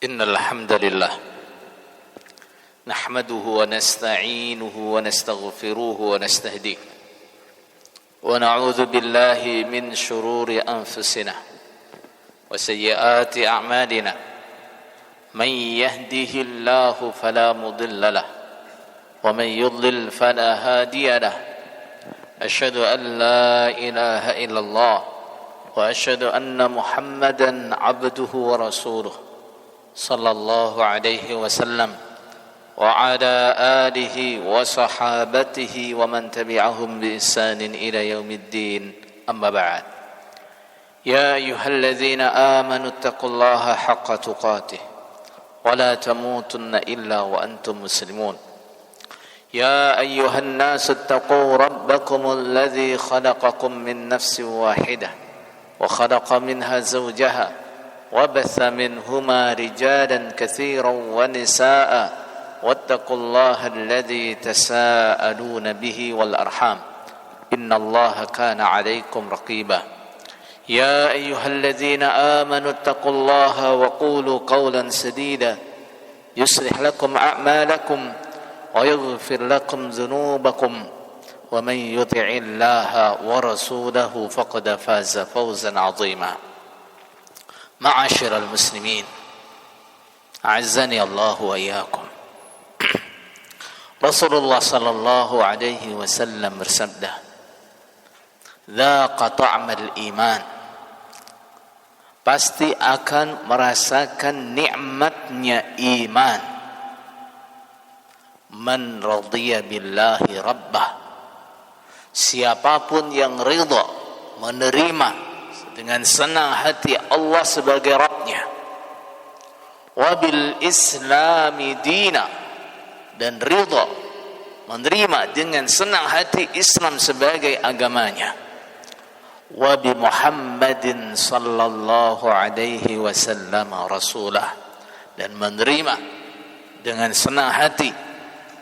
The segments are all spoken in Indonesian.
إن الحمد لله نحمده ونستعينه ونستغفره ونستهديه ونعوذ بالله من شرور أنفسنا وسيئات أعمالنا من يهده الله فلا مضل له ومن يضلل فلا هادي له أشهد أن لا إله إلا الله وأشهد أن محمدا عبده ورسوله صلى الله عليه وسلم وعلى آله وصحابته ومن تبعهم بإحسان إلى يوم الدين أما بعد يا أيها الذين آمنوا اتقوا الله حق تقاته ولا تموتن إلا وأنتم مسلمون يا أيها الناس اتقوا ربكم الذي خلقكم من نفس واحدة وخلق منها زوجها وبث منهما رجالا كثيرا ونساء واتقوا الله الذي تساءلون به والأرحام إن الله كان عليكم رقيبا يا أيها الذين آمنوا اتقوا الله وقولوا قولا سديدا يصلح لكم أعمالكم ويغفر لكم ذنوبكم ومن يطع الله ورسوله فقد فاز فوزا عظيما معاشر المسلمين أعزني الله وإياكم. Rasulullah sallallahu alaihi wasallam bersabda, "Dzaqa ta'mal iman." Pasti akan merasakan nikmatnya iman. Man radiya billahi rabbah. Siapapun yang ridha, menerima dengan senang hati Allah sebagai Rabbnya, wabil islami dina, dan ridha menerima dengan senang hati Islam sebagai agamanya, wabi Muhammadin sallallahu alaihi wasallam rasulah, dan menerima dengan senang hati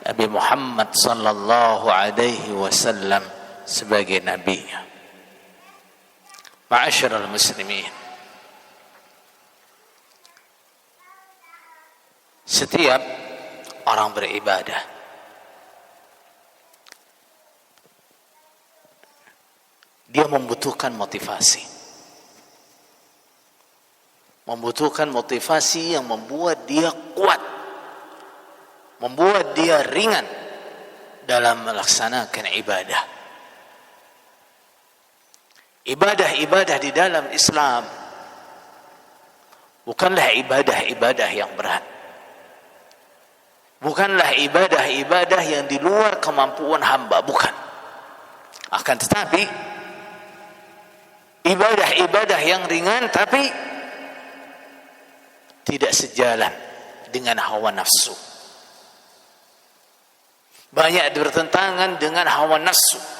Nabi Muhammad sallallahu alaihi wasallam sebagai nabinya. Ma'asyiral muslimin, setiap orang beribadah dia membutuhkan motivasi. Membutuhkan motivasi yang membuat dia kuat, membuat dia ringan dalam melaksanakan ibadah. Ibadah-ibadah di dalam Islam bukanlah ibadah-ibadah yang berat. Bukanlah ibadah-ibadah yang di luar kemampuan hamba, bukan. Akan tetapi ibadah-ibadah yang ringan tapi tidak sejalan dengan hawa nafsu. Banyak bertentangan dengan hawa nafsu.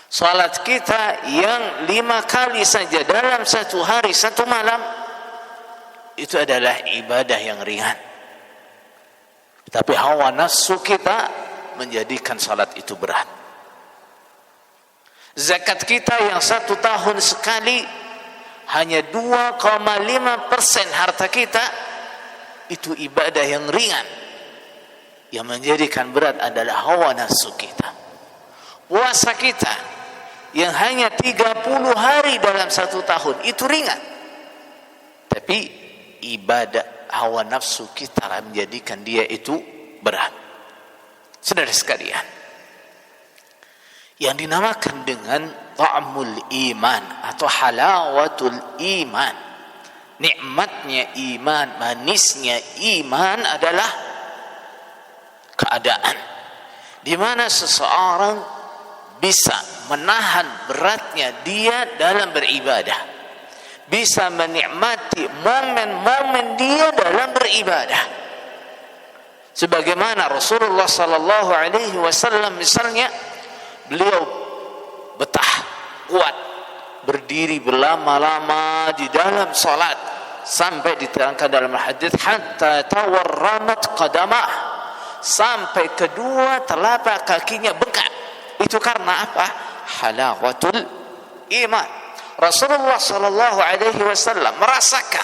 Salat kita yang 5 kali saja dalam satu hari, satu malam, itu adalah ibadah yang ringan. Tapi hawa nafsu kita menjadikan salat itu berat. Zakat kita yang 1 tahun sekali, hanya 2,5% harta kita, itu ibadah yang ringan. Yang menjadikan berat adalah hawa nafsu kita. Puasa kita yang hanya 30 hari dalam 1 tahun, itu ringan. Tapi ibadah hawa nafsu kita menjadikan dia itu berat. Saudara sekalian, yang dinamakan dengan ta'mul iman atau halawatul iman, nikmatnya iman, manisnya iman adalah keadaan di mana seseorang bisa menahan beratnya dia dalam beribadah, bisa menikmati momen-momen dia dalam beribadah. Sebagaimana Rasulullah sallallahu alaihi wasallam misalnya, beliau betah, kuat, berdiri berlama-lama di dalam salat sampai diterangkan dalam hadis hatta tawarramat qadamah, sampai kedua telapak kakinya bengkak. Itu karena apa? Halawatul iman. Rasulullah sallallahu alaihi wasallam merasakan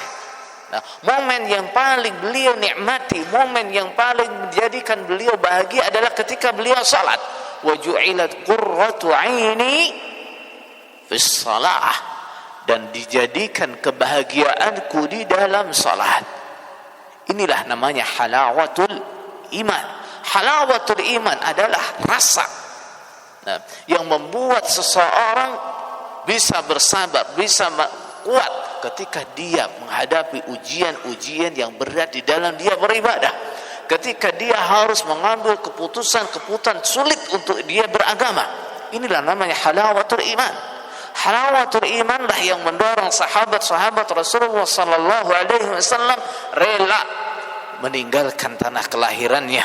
Nah, momen yang paling beliau nikmati, momen yang paling menjadikan beliau bahagia adalah ketika beliau salat. Wa ju'ilat qurratu 'aini fis shalah, dan dijadikan kebahagiaanku di dalam salat. Inilah namanya halawatul iman. Halawatul iman adalah rasa yang membuat seseorang bisa bersabar, bisa kuat ketika dia menghadapi ujian-ujian yang berat di dalam dia beribadah, ketika dia harus mengambil keputusan-keputusan sulit untuk dia beragama. Inilah namanya halawatul iman. Halawatul iman lah yang mendorong sahabat-sahabat Rasulullah sallallahu alaihi wasallam rela meninggalkan tanah kelahirannya,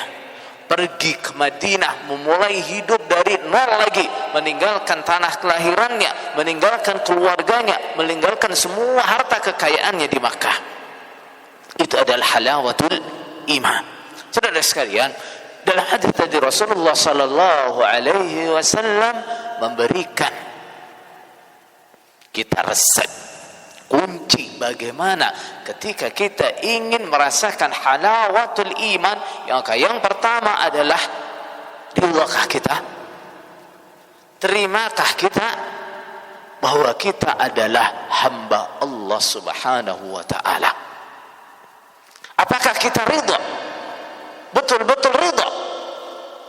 pergi ke Madinah, memulai hidup dari nol lagi, meninggalkan tanah kelahirannya, meninggalkan keluarganya, meninggalkan semua harta kekayaannya di Makkah. Itu adalah halawatul iman. Saudara sekalian, dalam hadis tadi Rasulullah sallallahu alaihi wasallam memberikan kita resep, kunci bagaimana ketika kita ingin merasakan halawatul iman. Yang pertama adalah ridhakah kita, terimakah kita bahwa kita adalah hamba Allah subhanahu wa ta'ala. Apakah kita ridha, betul-betul ridha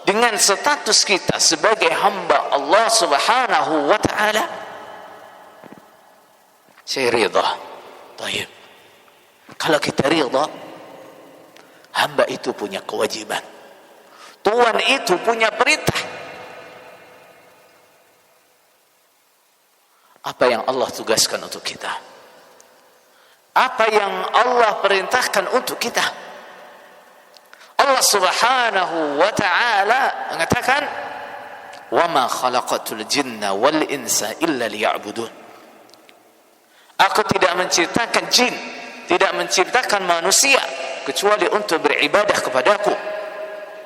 dengan status kita sebagai hamba Allah subhanahu wa ta'ala? Saya ridha. Baik. Kalau kita ridha, hamba itu punya kewajiban, Tuhan itu punya perintah. Apa yang Allah tugaskan untuk kita, apa yang Allah perintahkan untuk kita. Allah subhanahu wa ta'ala mengatakan, wa ma khalaqatul jinna wal insa illa liya'budun. Aku tidak menciptakan jin, tidak menciptakan manusia kecuali untuk beribadah kepadaku.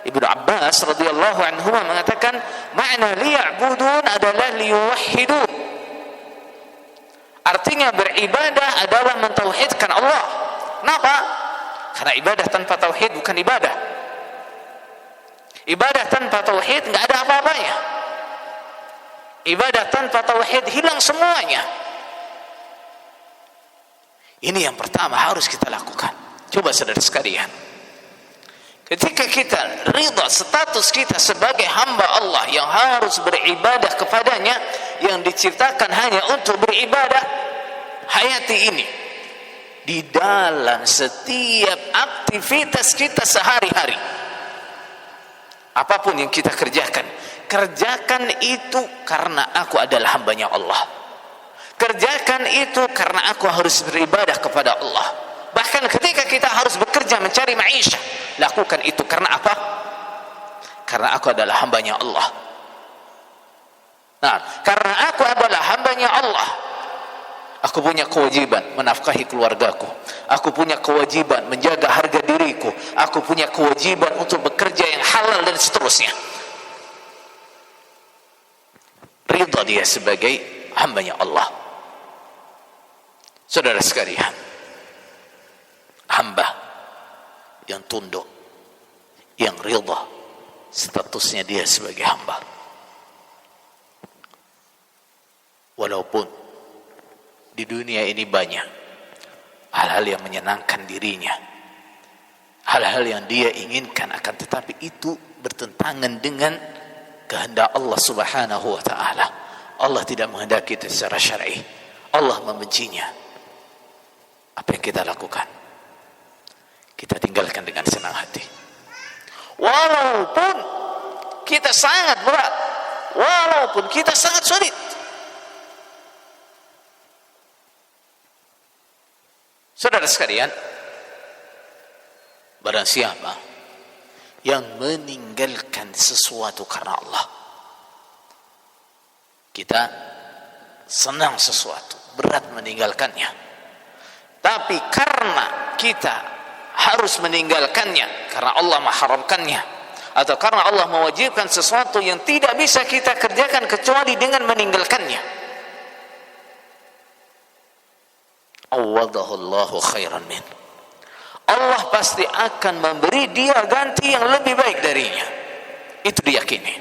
Ibnu Abbas radhiyallahu anhu mengatakan, makna liya'budun adalah liyuwahhidun. Artinya beribadah adalah mentauhidkan Allah. Kenapa? Karena ibadah tanpa tauhid bukan ibadah. Ibadah tanpa tauhid enggak ada apa-apanya. Ibadah tanpa tauhid hilang semuanya. Ini yang pertama harus kita lakukan. Coba saudara sekalian, ketika kita ridha status kita sebagai hamba Allah yang harus beribadah kepadanya, yang diciptakan hanya untuk beribadah, hayati ini di dalam setiap aktivitas kita sehari-hari. Apapun yang kita kerjakan, kerjakan itu karena aku adalah hambanya Allah. Kerjakan itu karena aku harus beribadah kepada Allah. Bahkan ketika kita harus bekerja mencari maisha, lakukan itu karena apa? Karena aku adalah hambanya Allah. Nah, karena aku adalah hambanya Allah, aku punya kewajiban menafkahi keluargaku. Aku punya kewajiban menjaga harga diriku. Aku punya kewajiban untuk bekerja yang halal dan seterusnya. Ridha dia sebagai hambanya Allah. Saudara sekalian, hamba yang tunduk, yang ridha statusnya dia sebagai hamba, walaupun di dunia ini banyak hal-hal yang menyenangkan dirinya, hal-hal yang dia inginkan, akan tetapi itu bertentangan dengan kehendak Allah subhanahu wa ta'ala. Allah tidak menghendaki itu secara syar'i. Allah membencinya. Apa yang kita lakukan? Kita tinggalkan dengan senang hati. Walaupun kita sangat berat, walaupun kita sangat sulit. Saudara sekalian, barang siapa yang meninggalkan sesuatu karena Allah, kita senang sesuatu, berat meninggalkannya. Tapi karena kita harus meninggalkannya, karena Allah mengharamkannya, atau karena Allah mewajibkan sesuatu yang tidak bisa kita kerjakan kecuali dengan meninggalkannya, awadahullahu khairan min. Allah pasti akan memberi dia ganti yang lebih baik darinya. Itu diyakini.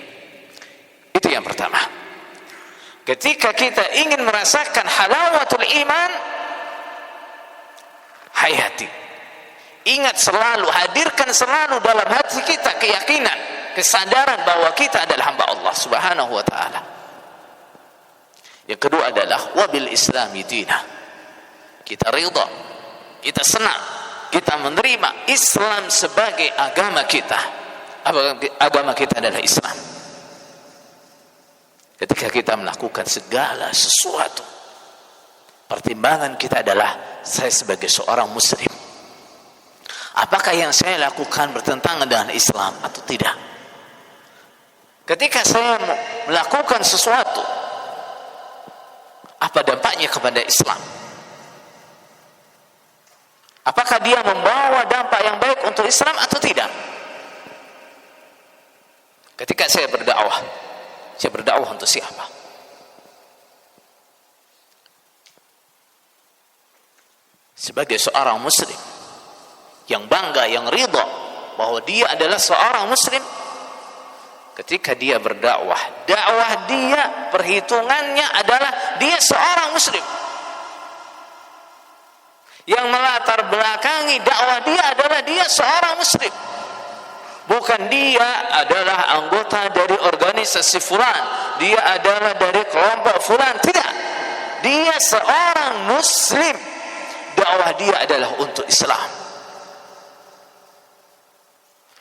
Itu yang pertama. Ketika kita ingin merasakan halawatul iman, hayati, ingat selalu, hadirkan selalu dalam hati kita keyakinan, kesadaran bahwa kita adalah hamba Allah Subhanahu wa ta'ala. Yang kedua adalah wabil islami dinah. Kita ridha, kita senang, kita menerima Islam sebagai agama kita. Agama kita adalah Islam. Ketika kita melakukan segala sesuatu, pertimbangan kita adalah saya sebagai seorang muslim, apakah yang saya lakukan bertentangan dengan Islam atau tidak? Ketika saya melakukan sesuatu, apa dampaknya kepada Islam? Apakah dia membawa dampak yang baik untuk Islam atau tidak? Ketika saya berdakwah untuk siapa? Sebagai seorang muslim yang bangga, yang ridha bahwa dia adalah seorang muslim. Ketika dia berdakwah, dakwah dia perhitungannya adalah dia seorang muslim. Yang melatar belakangi dakwah dia adalah dia seorang muslim. Bukan dia adalah anggota dari organisasi fulan, dia adalah dari kelompok fulan, tidak. Dia seorang muslim. Dakwah dia adalah untuk Islam.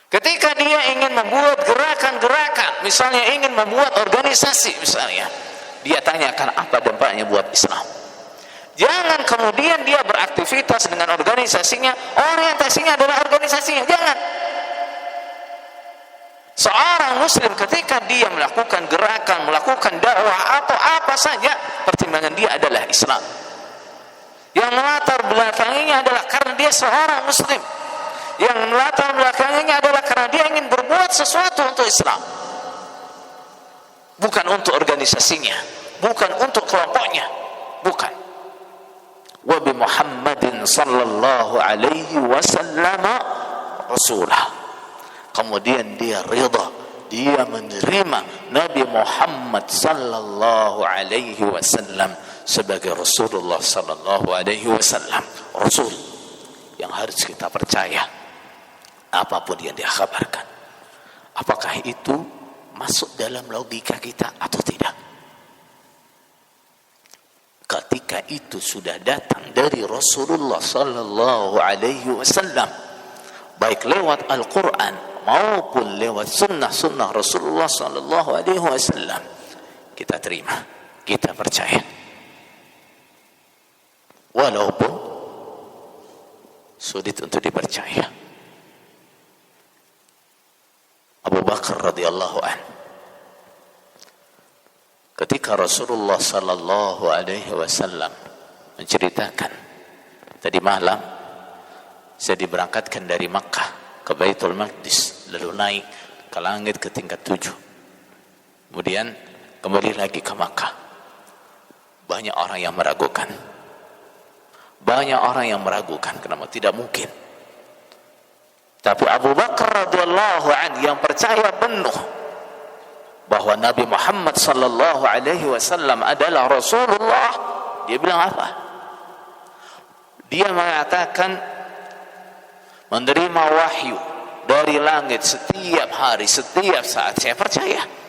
Ketika dia ingin membuat gerakan-gerakan, misalnya ingin membuat organisasi misalnya, dia tanyakan apa dampaknya buat Islam. Jangan kemudian dia beraktivitas dengan organisasinya, orientasinya adalah organisasinya. Jangan. Seorang muslim ketika dia melakukan gerakan, melakukan dakwah atau apa saja, pertimbangan dia adalah Islam. Yang melatar belakanginya adalah karena dia seorang muslim. Yang melatar belakanginya adalah karena dia ingin berbuat sesuatu untuk Islam, bukan untuk organisasinya, bukan untuk kelompoknya, bukan. Wa bi Muhammadin sallallahu alaihi wasallam rasulah. Kemudian dia ridha, dia menerima Nabi Muhammad sallallahu alaihi wasallam sebagai Rasulullah sallallahu alaihi wasallam, Rasul yang harus kita percaya apapun yang dia kabarkan. Apakah itu masuk dalam logika kita atau tidak? Ketika itu sudah datang dari Rasulullah sallallahu alaihi wasallam, baik lewat Al-Quran maupun lewat sunnah Rasulullah sallallahu alaihi wasallam, kita terima, kita percaya, walaupun sulit untuk dipercaya. Abu Bakar radhiyallahu anhu, ketika Rasulullah sallallahu alaihi wasallam menceritakan, tadi malam saya diberangkatkan dari Makkah ke Baitul Maqdis, lalu naik ke langit ke tingkat 7, kemudian kembali lagi ke Makkah. Banyak orang yang meragukan, kenapa tidak mungkin. Tapi Abu Bakar radhiyallahu anhu yang percaya penuh bahwa Nabi Muhammad sallallahu alaihi wasallam adalah Rasulullah, dia bilang apa? Dia mengatakan menerima wahyu dari langit setiap hari, setiap saat. Saya percaya.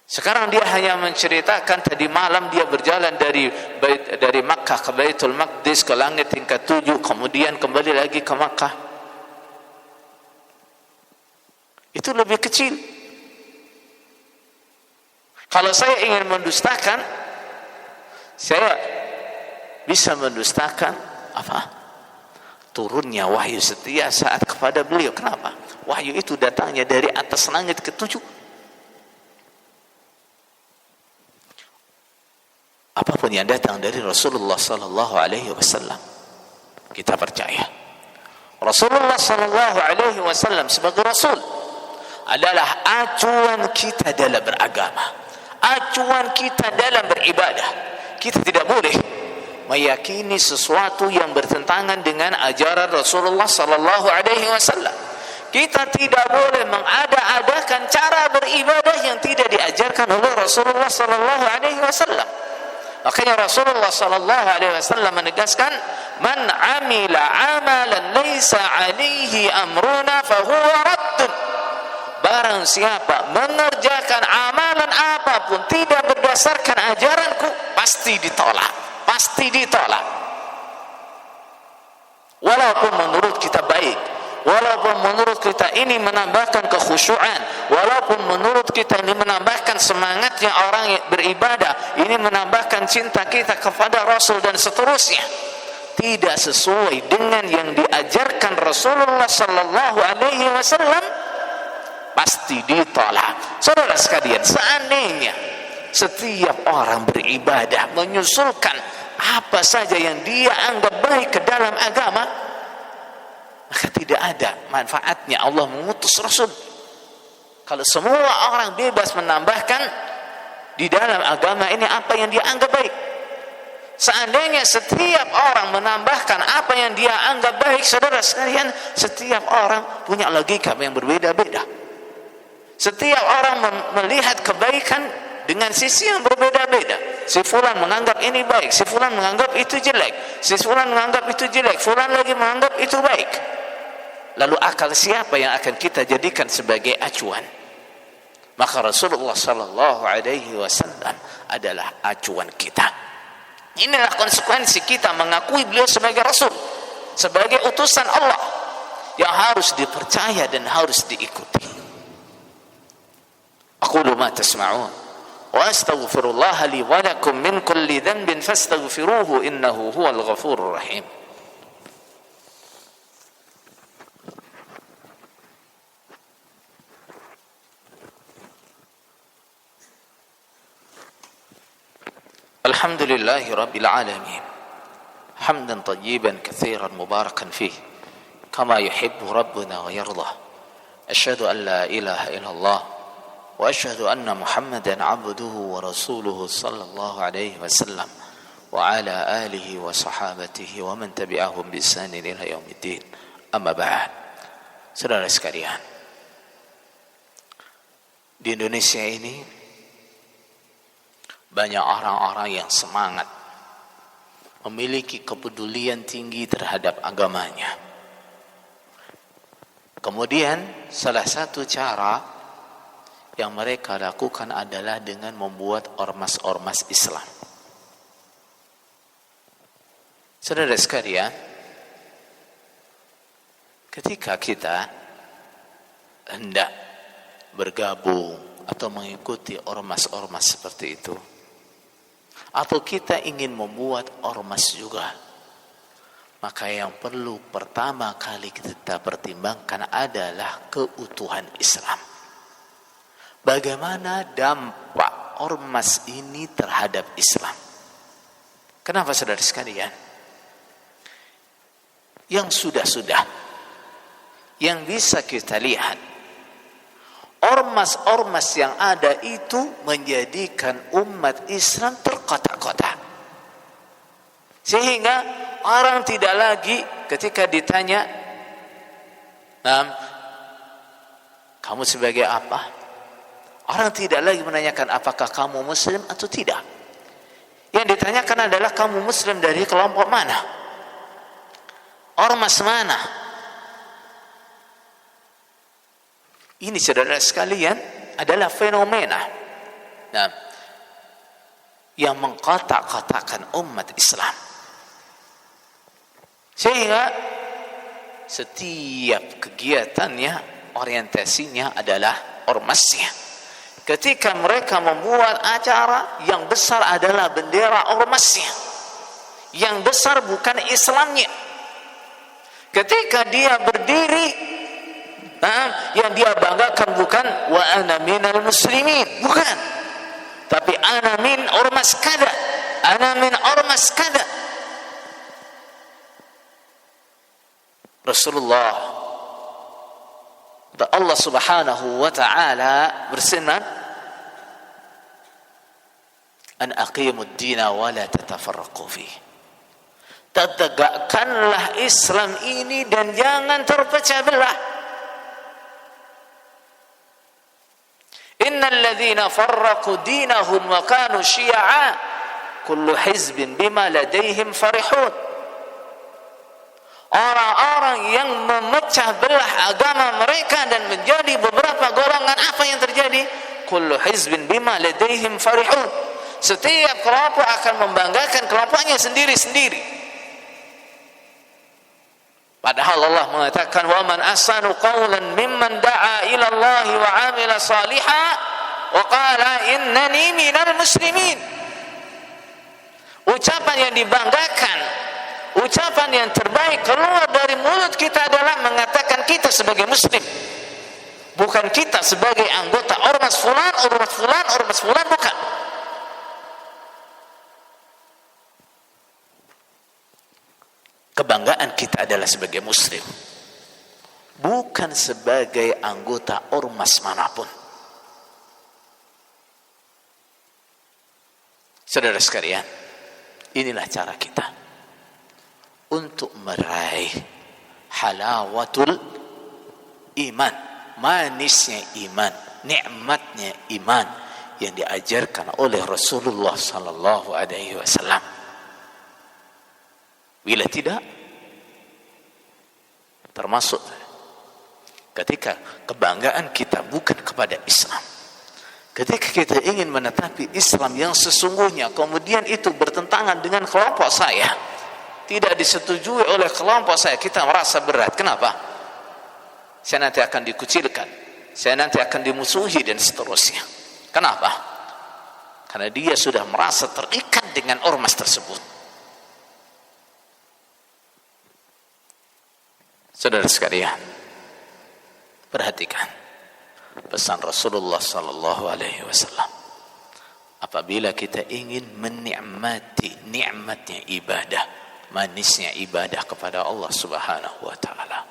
Sekarang dia hanya menceritakan tadi malam dia berjalan dari Makkah ke Baitul Maqdis ke langit tingkat 7, kemudian kembali lagi ke Makkah. Itu lebih kecil. Kalau saya ingin mendustakan, saya bisa mendustakan apa? Turunnya wahyu setiap saat kepada beliau. Kenapa? Wahyu itu datangnya dari atas langit ke-7. Apapun yang datang dari Rasulullah sallallahu alaihi wasallam, kita percaya. Rasulullah sallallahu alaihi wasallam sebagai rasul adalah acuan kita dalam beragama, acuan kita dalam beribadah. Kita tidak boleh meyakini sesuatu yang bertentangan dengan ajaran Rasulullah sallallahu alaihi wasallam. Kita tidak boleh mengada-adakan cara beribadah yang tidak diajarkan oleh Rasulullah sallallahu alaihi wasallam. Makanya Rasulullah sallallahu alaihi wasallam menegaskan, "Man 'amila 'amalan laisa 'alaihi amruna fahuwa raddun." Barang siapa mengerjakan amalan apapun tidak berdasarkan ajaranku, pasti ditolak, pasti ditolak. Walaupun menurut kita baik, walaupun menurut kita ini menambahkan kekhusyuan, walaupun menurut kita ini menambahkan semangatnya orang yang beribadah, ini menambahkan cinta kita kepada Rasul dan seterusnya, tidak sesuai dengan yang diajarkan Rasulullah sallallahu alaihi wasallam, pasti ditolak. Saudara sekalian, seandainya setiap orang beribadah menyusulkan apa saja yang dia anggap baik ke dalam agama, maka tidak ada manfaatnya Allah mengutus Rasul. Kalau semua orang bebas menambahkan di dalam agama ini apa yang dia anggap baik, seandainya setiap orang menambahkan apa yang dia anggap baik, saudara sekalian, setiap orang punya logika yang berbeda-beda. Setiap orang melihat kebaikan dengan sisi yang berbeda-beda. Si fulan menganggap ini baik, si fulan menganggap itu jelek, si fulan menganggap itu jelek, fulan lagi menganggap itu baik. Lalu akal siapa yang akan kita jadikan sebagai acuan? Maka Rasulullah sallallahu alaihi wasallam adalah acuan kita. Inilah konsekuensi kita mengakui beliau sebagai Rasul, sebagai utusan Allah yang harus dipercaya dan harus diikuti. أقول ما تسمعون وأستغفر الله لي ولكم من كل ذنب فاستغفروه إنه هو الغفور الرحيم. الحمد لله رب العالمين حمدا طيبا كثيرا مباركا فيه كما يحب ربنا ويرضى. أشهد أن لا إله إلا الله وأشهد أن محمدا عبده ورسوله صلى الله عليه وسلم وعلى آله وصحابته ومن تبعهم بإحسان إلى يوم الدين. أما بعد. Saudara sekalian, di Indonesia ini banyak orang-orang yang semangat, memiliki kepedulian tinggi terhadap agamanya. Kemudian salah satu cara yang mereka lakukan adalah dengan membuat ormas-ormas Islam. Saudara sekalian, ketika kita hendak bergabung atau mengikuti ormas-ormas seperti itu, atau kita ingin membuat ormas juga, maka yang perlu pertama kali kita pertimbangkan adalah keutuhan Islam. Bagaimana dampak ormas ini terhadap Islam? Kenapa saudara sekalian? Yang sudah-sudah, yang bisa kita lihat, ormas-ormas yang ada itu menjadikan umat Islam terkotak-kotak. Sehingga orang tidak lagi ketika ditanya, kamu sebagai apa? Orang tidak lagi menanyakan apakah kamu muslim atau tidak. Yang ditanyakan adalah kamu muslim dari kelompok mana? Ormas mana? Ini saudara sekalian adalah fenomena yang mengkotak-kotakkan umat Islam. Sehingga setiap kegiatannya, orientasinya adalah ormasnya. Ketika mereka membuat acara, yang besar adalah bendera ormasnya, yang besar bukan Islamnya. Ketika dia berdiri, yang dia banggakan bukan wa ana minal muslimin, bukan, tapi ana min ormas kada, ana min ormas kada. Rasulullah dan Allah Subhanahu wa taala berfirman, an aqimud dina wa la tatafarraqu fihi. Tegakkanlah Islam ini dan jangan terpecah belah. Innal ladzina farraqu dinahum wa kanu syi'a kullu hizbin bima ladaihim farihun. Orang-orang yang memecah belah agama mereka dan menjadi beberapa golongan, apa yang terjadi? Kullu hizbin bima ladaihim farihun. Setiap kelompok akan membanggakan kelompoknya sendiri-sendiri. Padahal Allah mengatakan, wa man ahsanu qawlan mimman da'a ila Allah wa 'amila salihan wa qala innani minal muslimin. Ucapan yang dibanggakan, ucapan yang terbaik keluar dari mulut kita adalah mengatakan kita sebagai muslim, bukan kita sebagai anggota ormas fulan, ormas fulan, ormas fulan, bukan. Kebanggaan kita adalah sebagai muslim, bukan sebagai anggota ormas manapun. Saudara sekalian, inilah cara kita untuk meraih halawatul iman, manisnya iman, nikmatnya iman yang diajarkan oleh Rasulullah sallallahu alaihi wasallam. Bila tidak, termasuk ketika kebanggaan kita bukan kepada Islam, ketika kita ingin menetapi Islam yang sesungguhnya, kemudian itu bertentangan dengan kelompok saya, tidak disetujui oleh kelompok saya, kita merasa berat. Kenapa? Saya nanti akan dikucilkan, saya nanti akan dimusuhi dan seterusnya. Kenapa? Karena dia sudah merasa terikat dengan ormas tersebut. Saudara sekalian, perhatikan pesan Rasulullah sallallahu alaihi wasallam. Apabila kita ingin menikmati nikmatnya ibadah, manisnya ibadah kepada Allah Subhanahu wa taala,